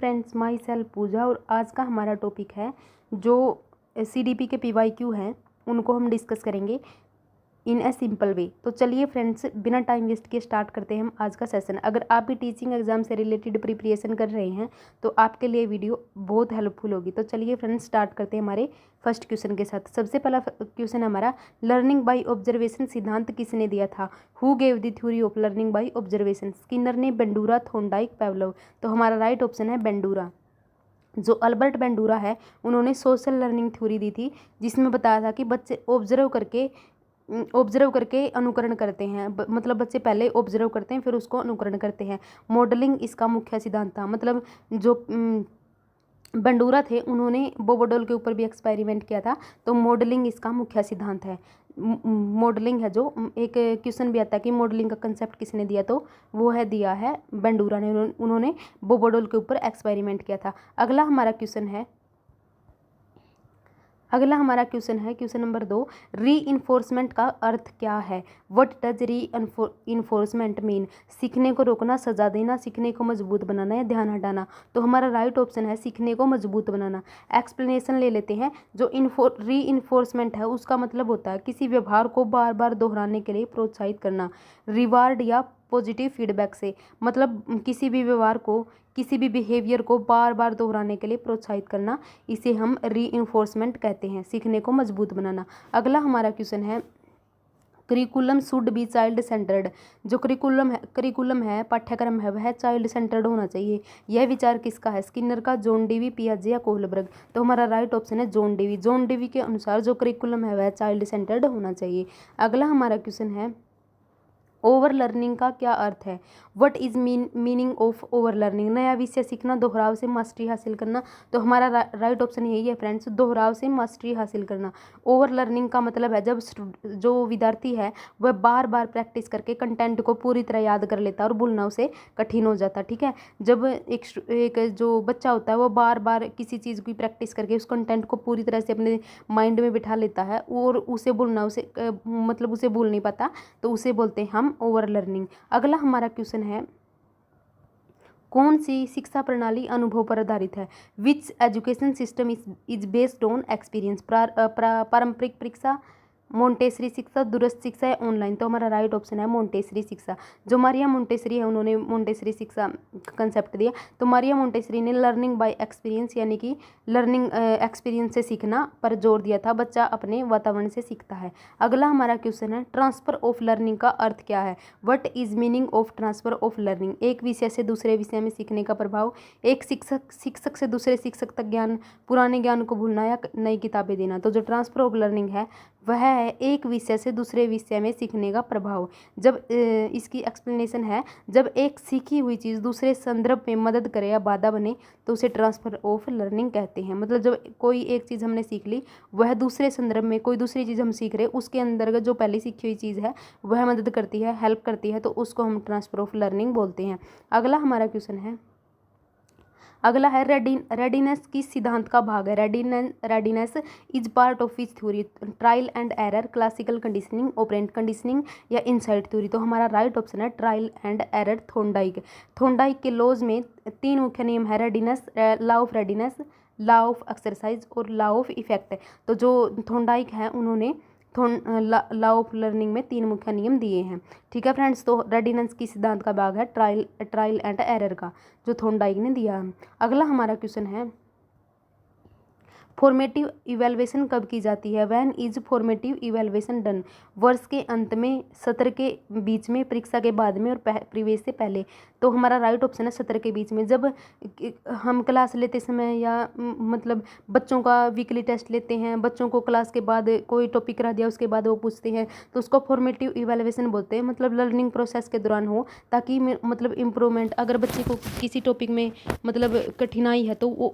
Friends, my self पूजा और आज का हमारा टॉपिक है जो CDP के PYQ हैं उनको हम डिस्कस करेंगे इन ए सिंपल वे। तो चलिए फ्रेंड्स, बिना टाइम वेस्ट किए स्टार्ट करते हैं हम आज का सेशन। अगर आप भी टीचिंग एग्जाम से रिलेटेड प्रिपरेशन कर रहे हैं तो आपके लिए वीडियो बहुत हेल्पफुल होगी। तो चलिए फ्रेंड्स, स्टार्ट करते हैं हमारे फर्स्ट क्वेश्चन के साथ। सबसे पहला क्वेश्चन हमारा, लर्निंग बाय ऑब्जर्वेशन सिद्धांत किसने दिया था? Who gave the theory of learning by observation? Skinner ने, बेंडूरा, थॉर्नडाइक, पावलोव? तो हमारा राइट ऑप्शन है बेंडूरा। जो अल्बर्ट बेंडूरा है उन्होंने सोशल लर्निंग थ्योरी दी थी, जिसमें बताया था कि बच्चे ऑब्जर्व करके अनुकरण करते हैं। मतलब बच्चे पहले ऑब्जर्व करते हैं फिर उसको अनुकरण करते हैं। मॉडलिंग इसका मुख्य सिद्धांत था। मतलब जो बेंडूरा थे उन्होंने बोबोडोल के ऊपर भी एक्सपेरिमेंट किया था, तो मॉडलिंग इसका मुख्य सिद्धांत है। मॉडलिंग है जो एक क्वेश्चन भी आता है कि मॉडलिंग का कंसेप्ट किसने दिया, तो वो है दिया है बेंडूरा ने। उन्होंने बोबोडोल के ऊपर एक्सपेरिमेंट किया था। अगला हमारा क्वेश्चन है क्वेश्चन नंबर 2, री इन्फोर्समेंट का अर्थ क्या है? व्हाट डज री इन्फोर्समेंट मीन? सीखने को रोकना, सजा देना, सीखने को मजबूत बनाना या ध्यान हटाना? तो हमारा राइट ऑप्शन है सीखने को मजबूत बनाना। एक्सप्लेनेशन ले लेते हैं। जो री इन्फोर्समेंट है उसका मतलब होता है किसी व्यवहार को बार बार दोहराने के लिए प्रोत्साहित करना, रिवार्ड या पॉजिटिव फीडबैक से। मतलब किसी भी व्यवहार को, किसी भी बिहेवियर को बार बार दोहराने के लिए प्रोत्साहित करना, इसे हम री-इन्फोर्समेंट कहते हैं। सीखने को मजबूत बनाना। अगला हमारा क्वेश्चन है, curriculum should be child centred. जो करिकुलम है पाठ्यक्रम है वह चाइल्ड सेंटर्ड होना चाहिए। यह विचार किसका है? स्किनर का, जॉन डेवी, पियाजे या कोहलबर्ग? तो हमारा राइट ऑप्शन है जॉन डेवी। जॉन डेवी के अनुसार जो करिकुलम है वह चाइल्ड सेंटर्ड होना चाहिए। अगला हमारा क्वेश्चन है, ओवर लर्निंग का क्या अर्थ है? What is meaning of over learning? नया विषय सीखना, दोहराव से मास्टरी हासिल करना? तो हमारा राइट ऑप्शन यही है फ्रेंड्स, दोहराव से मास्टरी हासिल करना। ओवर लर्निंग का मतलब है जब जो विद्यार्थी है वह बार बार प्रैक्टिस करके कंटेंट को पूरी तरह याद कर लेता है और भूलना उसे कठिन हो जाता है। ठीक है, जब एक जो बच्चा होता है वो बार बार किसी चीज़ की प्रैक्टिस करके उस कंटेंट को पूरी तरह से अपने माइंड में बिठा लेता है और उसे भूलना मतलब उसे भूल नहीं पाता, तो उसे बोलते हैं हम ओवर लर्निंग। अगला हमारा क्वेश्चन है, कौन सी शिक्षा प्रणाली अनुभव पर आधारित है? Which education system is based on experience? पारंपरिक परीक्षा, मोंटेसरी शिक्षा, दूरस्थ शिक्षा या ऑनलाइन? तो हमारा राइट ऑप्शन है मोंटेसरी शिक्षा। जो मारिया मोंटेसरी है उन्होंने मोंटेसरी शिक्षा कंसेप्ट दिया। तो मारिया मोंटेसरी ने लर्निंग बाय एक्सपीरियंस यानी कि लर्निंग एक्सपीरियंस से सीखना पर जोर दिया था। बच्चा अपने वातावरण से सीखता है। अगला हमारा क्वेश्चन है, ट्रांसफर ऑफ लर्निंग का अर्थ क्या है? What is meaning of transfer of learning? एक विषय से दूसरे विषय में सीखने का प्रभाव, एक शिक्षक से दूसरे शिक्षक तक ज्ञान, पुराने ज्ञान को भूलना या नई किताबें देना? तो जो ट्रांसफर ऑफ लर्निंग है वह है एक विषय से दूसरे विषय में सीखने का प्रभाव। जब इसकी एक्सप्लेनेशन है, जब एक सीखी हुई चीज़ दूसरे संदर्भ में मदद करे या बाधा बने तो उसे ट्रांसफर ऑफ लर्निंग कहते हैं। मतलब जब कोई एक चीज़ हमने सीख ली, वह दूसरे संदर्भ में कोई दूसरी चीज़ हम सीख रहे, उसके अंतर्गत जो पहले सीखी हुई चीज़ है वह मदद करती है, हेल्प करती है, तो उसको हम ट्रांसफर ऑफ लर्निंग बोलते हैं। अगला हमारा क्वेश्चन है, रेडीनेस किस सिद्धांत का भाग है? Readiness is part of which theory? Trial and error, classical conditioning, operant conditioning या इनसाइट थ्योरी? तो हमारा राइट ऑप्शन है ट्रायल एंड एरर, थॉर्नडाइक के लॉज में 3 मुख्य नियम है, readiness, law of readiness, law of exercise और लॉ ऑफ इफेक्ट। तो जो थॉर्नडाइक है उन्होंने लॉ ऑफ लर्निंग में 3 मुख्य नियम दिए हैं। ठीक है फ्रेंड्स, तो रेडीनेस की सिद्धांत का भाग है ट्रायल एंड एरर का, जो थॉर्नडाइक ने दिया है। अगला हमारा क्वेश्चन है, फॉर्मेटिव इवैल्यूएशन कब की जाती है? When is formative evaluation done? वर्ष के अंत में, सत्र के बीच में, परीक्षा के बाद में और प्रवेश से पहले? तो हमारा राइट ऑप्शन है सत्र के बीच में। जब हम क्लास लेते समय या मतलब बच्चों का वीकली टेस्ट लेते हैं, बच्चों को क्लास के बाद कोई टॉपिक करा दिया उसके बाद वो पूछते हैं, तो उसको फॉर्मेटिव इवैल्यूएशन बोलते हैं। मतलब लर्निंग प्रोसेस के दौरान हो, ताकि मतलब इम्प्रूवमेंट, अगर बच्चे को किसी टॉपिक में मतलब कठिनाई है तो वो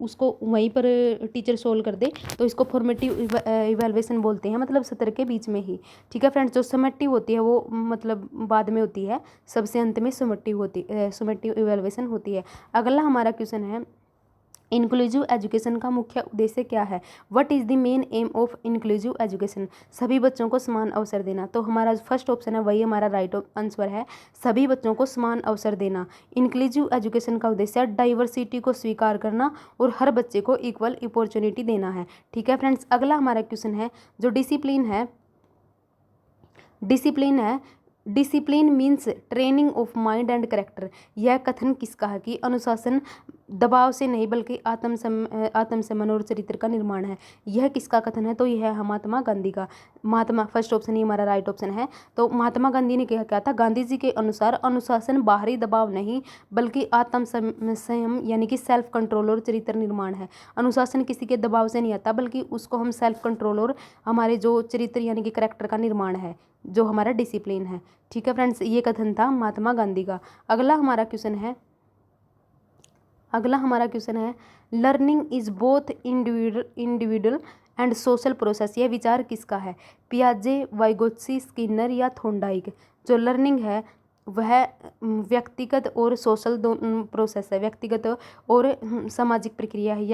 उसको वहीं पर टीचर सोल्व कर दे, तो इसको फॉर्मेटिव इवैल्यूएशन बोलते हैं, मतलब सत्र के बीच में ही। ठीक है फ्रेंड्स, जो समेटिव होती है वो मतलब बाद में होती है, सबसे अंत में समेटिव इवैल्यूएशन होती है। अगला हमारा क्वेश्चन है, इंक्लूसिव एजुकेशन का मुख्य उद्देश्य क्या है? What is the main M of inclusive education? सभी बच्चों को समान अवसर देना। तो हमारा फर्स्ट ऑप्शन है वही हमारा राइट आंसर है, सभी बच्चों को समान अवसर देना। इंक्लूसिव एजुकेशन का उद्देश्य डाइवर्सिटी को स्वीकार करना और हर बच्चे को इक्वल अपॉर्चुनिटी देना है। ठीक है फ्रेंड्स, अगला हमारा क्वेश्चन है जो डिसिप्लिन है discipline means training of mind and character. यह कथन किसका है? कि अनुशासन दबाव से नहीं बल्कि आत्मसम्मान और चरित्र का निर्माण है। यह किसका कथन है? तो यह है महात्मा गांधी का। फर्स्ट ऑप्शन ही हमारा राइट ऑप्शन है। तो महात्मा गांधी ने क्या था? गांधी जी के अनुसार अनुशासन बाहरी दबाव नहीं बल्कि संयम यानी कि सेल्फ कंट्रोल और चरित्र निर्माण है। अनुशासन किसी के दबाव से नहीं आता बल्कि उसको हम सेल्फ कंट्रोल और हमारे जो चरित्र यानी कि करेक्टर का निर्माण है, जो हमारा डिसिप्लिन है। ठीक है फ्रेंड्स, ये कथन था महात्मा गांधी का। अगला हमारा क्वेश्चन है learning is both individual and social process. यह विचार किसका है? पियाजे, वाइगोत्स्की, स्किनर या थॉर्नडाइक। जो लर्निंग है वह व्यक्तिगत और सोशल प्रोसेस है, व्यक्तिगत और सामाजिक प्रक्रिया है।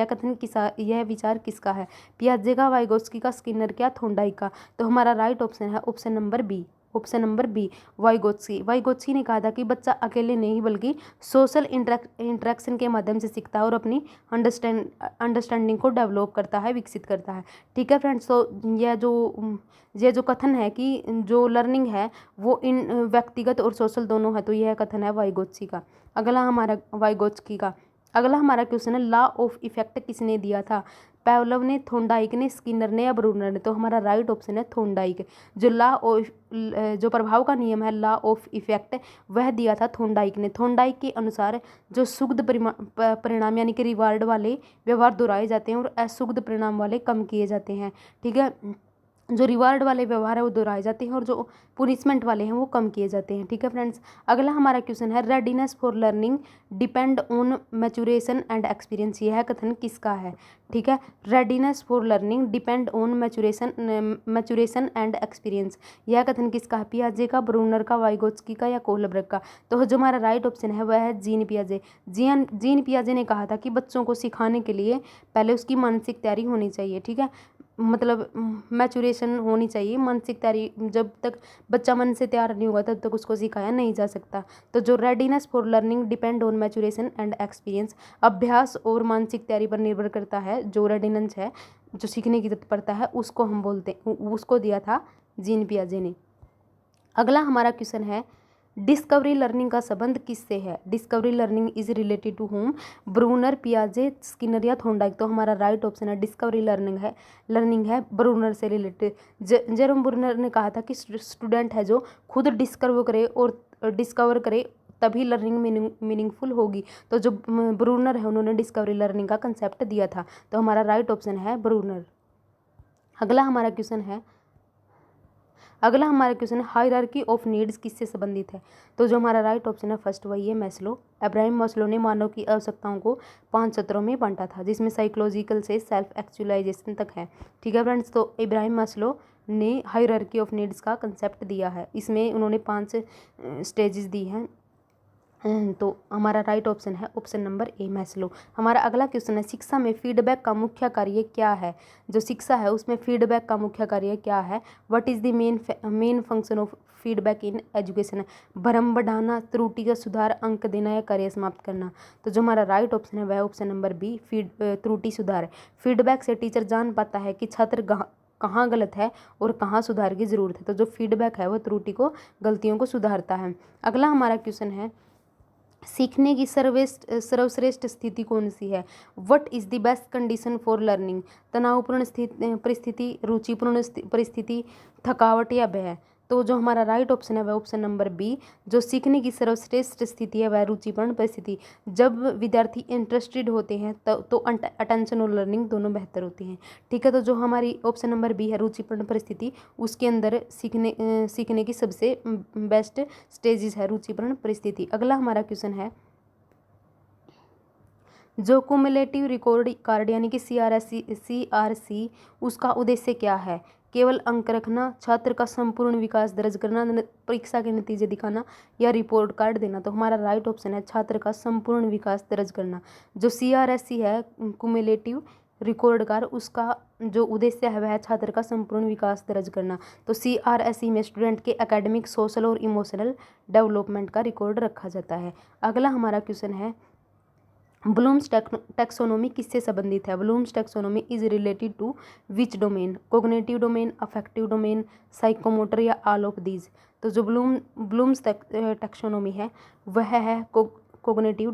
यह विचार किसका है? पियाजे का, वाइगोत्स्की का, स्किनर का, थॉर्नडाइक का। तो हमारा राइट ऑप्शन है ऑप्शन नंबर बी वाइगोत्स्की ने कहा था कि बच्चा अकेले नहीं बल्कि सोशल इंटरेक्शन के माध्यम से सीखता है और अपनी अंडरस्टैंडिंग को डेवलप करता है, विकसित करता है। ठीक है फ्रेंड्स, तो यह जो कथन है कि जो लर्निंग है वो इन व्यक्तिगत और सोशल दोनों है, तो यह कथन है वाइगोत्स्की का। अगला हमारा क्वेश्चन है लॉ ऑफ इफेक्ट किसने दिया था? पेवलोव ने, थॉर्नडाइक ने, स्किनर ने या ब्रूनर ने? तो हमारा राइट ऑप्शन है थॉर्नडाइक। जो प्रभाव का नियम है लॉ ऑफ इफेक्ट वह दिया था थॉर्नडाइक ने। थॉर्नडाइक के अनुसार जो सुगध परिणाम यानी कि रिवार्ड वाले व्यवहार दोहराए जाते हैं और असुगध परिणाम वाले कम किए जाते हैं। ठीक है, जो रिवार्ड वाले व्यवहार है वो दोहराए जाते हैं और जो पुनिशमेंट वाले हैं वो कम किए जाते हैं। ठीक है फ्रेंड्स, अगला हमारा क्वेश्चन है readiness for learning depend on maturation and experience. यह कथन किसका है? ठीक है, readiness for learning depend on maturation and experience. यह कथन किसका है? पियाजे का, ब्रूनर का, वाइगोत्स्की का या कोहलबर्ग का? तो जो हमारा राइट ऑप्शन है वह है जीन पियाजे। जीन पियाजे ने कहा था कि बच्चों को सिखाने के लिए पहले उसकी मानसिक तैयारी होनी चाहिए। ठीक है, मतलब मैचुरेशन होनी चाहिए, मानसिक तैयारी। जब तक बच्चा मन से तैयार नहीं होगा तब तक उसको सिखाया नहीं जा सकता। तो जो readiness for learning depend on maturation and experience, अभ्यास और मानसिक तैयारी पर निर्भर करता है। जो रेडीनेस है, जो सीखने की तत्परता है, उसको हम बोलते हैं, उसको दिया था जीन पियाजे ने। अगला हमारा क्वेश्चन है डिस्कवरी लर्निंग का संबंध किससे है? Discovery learning is related to whom? Bruner, पियाजे, स्किनर या थॉर्नडाइक? तो हमारा राइट ऑप्शन है डिस्कवरी लर्निंग है ब्रूनर से रिलेटेड। जेरोम ब्रूनर ने कहा था कि स्टूडेंट है जो खुद डिस्कवर करे तभी लर्निंग मीनिंगफुल होगी। तो जो ब्रूनर है उन्होंने डिस्कवरी लर्निंग का कंसेप्ट दिया था। तो हमारा राइट ऑप्शन है ब्रूनर। अगला हमारा क्वेश्चन है हायरार्की ऑफ नीड्स किससे संबंधित है? तो जो हमारा राइट ऑप्शन है फर्स्ट वही है मैस्लो। अब्राहम मैस्लो ने मानव की आवश्यकताओं को 5 सत्रों में बांटा था, जिसमें साइकोलॉजिकल से सेल्फ एक्चुअलाइजेशन तक है। ठीक है फ्रेंड्स, तो इब्राहिम मैस्लो ने हायरार्की ऑफ नीड्स का कंसेप्ट दिया है। इसमें उन्होंने 5 स्टेजेस दी हैं। तो हमारा राइट ऑप्शन है ऑप्शन नंबर ए मैस्लो। हमारा अगला क्वेश्चन है शिक्षा में फीडबैक का मुख्य कार्य क्या है? जो शिक्षा है उसमें फीडबैक का मुख्य कार्य क्या है? What is the main function of feedback in education? भ्रम बढ़ाना, त्रुटि का सुधार, अंक देना या कार्य समाप्त करना? तो जो हमारा राइट ऑप्शन है वह ऑप्शन नंबर बी त्रुटि सुधार। फीडबैक से टीचर जान पाता है कि छात्र कहाँ गलत है और कहाँ सुधार की ज़रूरत है। तो जो फीडबैक है वो त्रुटि को, गलतियों को सुधारता है। अगला हमारा क्वेश्चन है सीखने की सर्वश्रेष्ठ स्थिति कौन सी है? What is the best condition for learning? तनावपूर्ण परिस्थिति, रुचिपूर्ण परिस्थिति, थकावट या भय? तो जो हमारा राइट ऑप्शन है वह ऑप्शन नंबर बी। जो सीखने की सर्वश्रेष्ठ स्थिति है वह रुचिपूर्ण परिस्थिति। जब विद्यार्थी इंटरेस्टेड होते हैं तो अटेंशन और लर्निंग दोनों बेहतर होती हैं। ठीक है, तो जो हमारी ऑप्शन नंबर बी है रुचिपूर्ण परिस्थिति, उसके अंदर सीखने की सबसे बेस्ट स्टेजेस है रुचिपूर्ण परिस्थिति। अगला हमारा क्वेश्चन है जो क्युमुलेटिव रिकॉर्ड कार्ड यानी कि CRC उसका उद्देश्य क्या है? केवल अंक रखना, छात्र का संपूर्ण विकास दर्ज करना, परीक्षा के नतीजे दिखाना या रिपोर्ट कार्ड देना। तो हमारा राइट ऑप्शन है छात्र का संपूर्ण विकास दर्ज करना। जो CRSE है कुमुलेटिव रिकॉर्ड कार्ड, उसका जो उद्देश्य है वह छात्र का संपूर्ण विकास दर्ज करना। तो CRSE में स्टूडेंट के एकेडमिक, सोशल और इमोशनल डेवलपमेंट का रिकॉर्ड रखा जाता है। अगला हमारा क्वेश्चन है ब्लूम्स टैक्सोनॉमी किससे संबंधित है? Bloom's taxonomy is related to which domain? Cognitive domain, affective domain, psychomotor या ऑल ऑफ दीज? तो जो ब्लूम्स टैक्सोनॉमी है वह है कोग्निटिव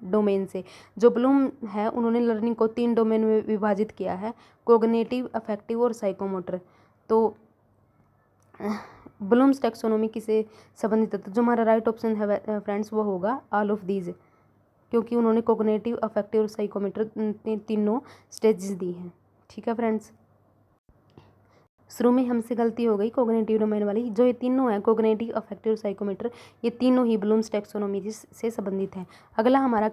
डोमेन से। जो ब्लूम है उन्होंने लर्निंग को 3 डोमेन में विभाजित किया है, कोग्निटिव, अफेक्टिव और साइकोमोटर। तो ब्लूम्स टैक्सोनॉमी किसे संबंधित है? तो जो हमारा राइट ऑप्शन है फ्रेंड्स वो होगा ऑल ऑफ दीज, क्योंकि उन्होंने कोग्निटिव, अफेक्टिव और साइकोमोटर तीनों स्टेजेस दी हैं। ठीक है फ्रेंड्स, शुरू में हमसे गलती हो गई कोग्निटिव डोमेन वाली। जो ये तीनों है कोग्निटिव, अफेक्टिव और साइकोमोटर, ये तीनों ही ब्लूम्स टैक्सोनॉमी से संबंधित हैं। अगला हमारा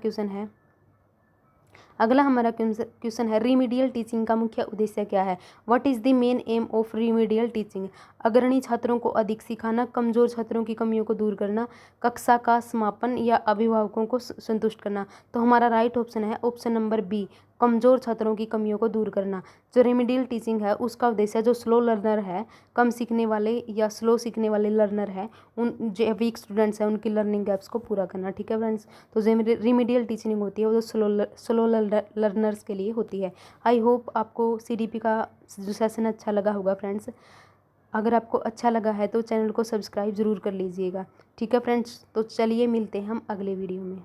क्वेश्चन है रिमीडियल टीचिंग का मुख्य उद्देश्य क्या है? What is the main M of remedial teaching? अग्रणी छात्रों को अधिक सिखाना, कमजोर छात्रों की कमियों को दूर करना, कक्षा का समापन या अभिभावकों को संतुष्ट करना। तो हमारा राइट ऑप्शन है ऑप्शन नंबर बी, कमजोर छात्रों की कमियों को दूर करना। जो रेमिडियल टीचिंग है उसका उद्देश्य जो स्लो लर्नर है, कम सीखने वाले या स्लो सीखने वाले लर्नर है, उन जो वीक स्टूडेंट्स हैं उनकी लर्निंग गैप्स को पूरा करना। ठीक है फ्रेंड्स, तो जो रेमिडियल टीचिंग होती है वो स्लो लर्नर्स के लिए होती है। आई होप आपको CDP का जो सेशन अच्छा लगा होगा फ्रेंड्स। अगर आपको अच्छा लगा है तो चैनल को सब्सक्राइब ज़रूर कर लीजिएगा। ठीक है फ्रेंड्स, तो चलिए मिलते हैं हम अगले वीडियो में।